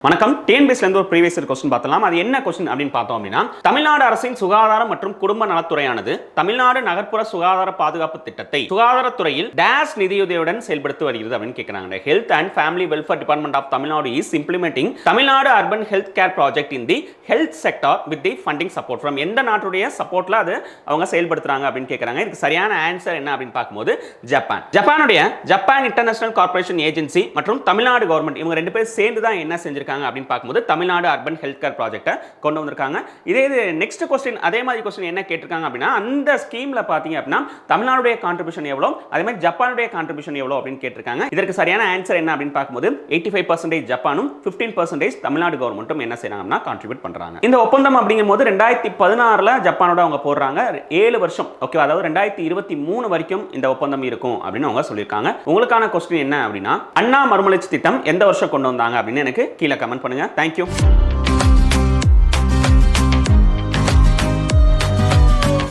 வணக்கம். டிஎன்பிஎஸ்ல இருந்து ஒரு ப்ரீவியஸ் கொஸ்டின் பார்த்தலாம். அது என்ன கொஸ்டின் அப்படின்னு பார்த்தோம் அப்படின்னா, தமிழ்நாடு அரசின் சுகாதாரம் மற்றும் குடும்ப நலத்துறையானது தமிழ்நாடு நகர்ப்புற சுகாதார பாதுகாப்பு திட்டத்தை சுகாதாரத்துறையில் டேஷ் நிதியுதவியுடன் செயல்படுத்தி வருகிறது அப்படின்னு கேட்கிறாங்க. Health and family welfare department of Tamil Nadu is implementing Tamil Nadu urban health care project in the health sector with the funding support from எந்த நாட்டுடைய சப்போர்ட்ல அது அவங்க செயல்படுத்துறாங்க அப்படின்னு கேட்கறாங்க. இதுக்கு சரியான ஆன்சர் என்ன அப்படின்னு பார்க்கும்போது ஜப்பானுடைய ஜப்பான் இன்டர்நேஷனல் கார்ப்பரேஷன் ஏஜென்சி மற்றும் தமிழ்நாடு கவர்மெண்ட் இவங்க ரெண்டு பேரும் சேர்ந்து தான் என்ன செஞ்சிருக்காங்க அப்படின்னு பார்க்கும்போது தமிழ்நாடு அர்பன் ஹெல்த் கேர் ப்ராஜெக்ட்டை கொண்டு வந்திருக்காங்க. இதே இது நெக்ஸ்ட் கொஸ்டின் அதே மாதிரி கொஸ்டின் என்ன கேட்டிருக்காங்க அப்படின்னா, அந்த ஸ்கீம்ல பாத்தீங்க அப்படின்னா தமிழ்நாடுடைய கான்ட்ரிபியூஷன் எவ்வளவு, அதே மாதிரி ஜப்பானுடைய கான்ட்ரிபியூஷன் எவ்வளவு அப்படின்னு கேட்டிருக்காங்க. இதற்கு சரியான ஆன்சர் என்ன அப்படின்னு பார்க்கும்போது 85% ஜப்பானும் 15% தமிழ்நாடு கவர்மெண்ட்டும் என்ன செய்றாங்கன்னா கான்ட்ரிபியூட் பண்றாங்க. இந்த ஒப்பந்தம் அப்படிங்கும்போது 2016ல ஜப்பானோட அவங்க போடுறாங்க. 7 வருஷம் ஓகே, அதாவது 2023 வரைக்கும் இந்த ஒப்பந்தம் இருக்கும் அப்படின்னு அவங்க சொல்லியிருக்காங்க. உங்களுக்கான கொஸ்டின் என்ன அப்படின்னா, அண்ணா மறுமலர்ச்சி திட்டம் எந்த வருஷம் கொண்டு வந்தாங்க அப்படின்னு எனக்கு கீழே கமெண்ட் பண்ணுங்க. தேங்க்யூ.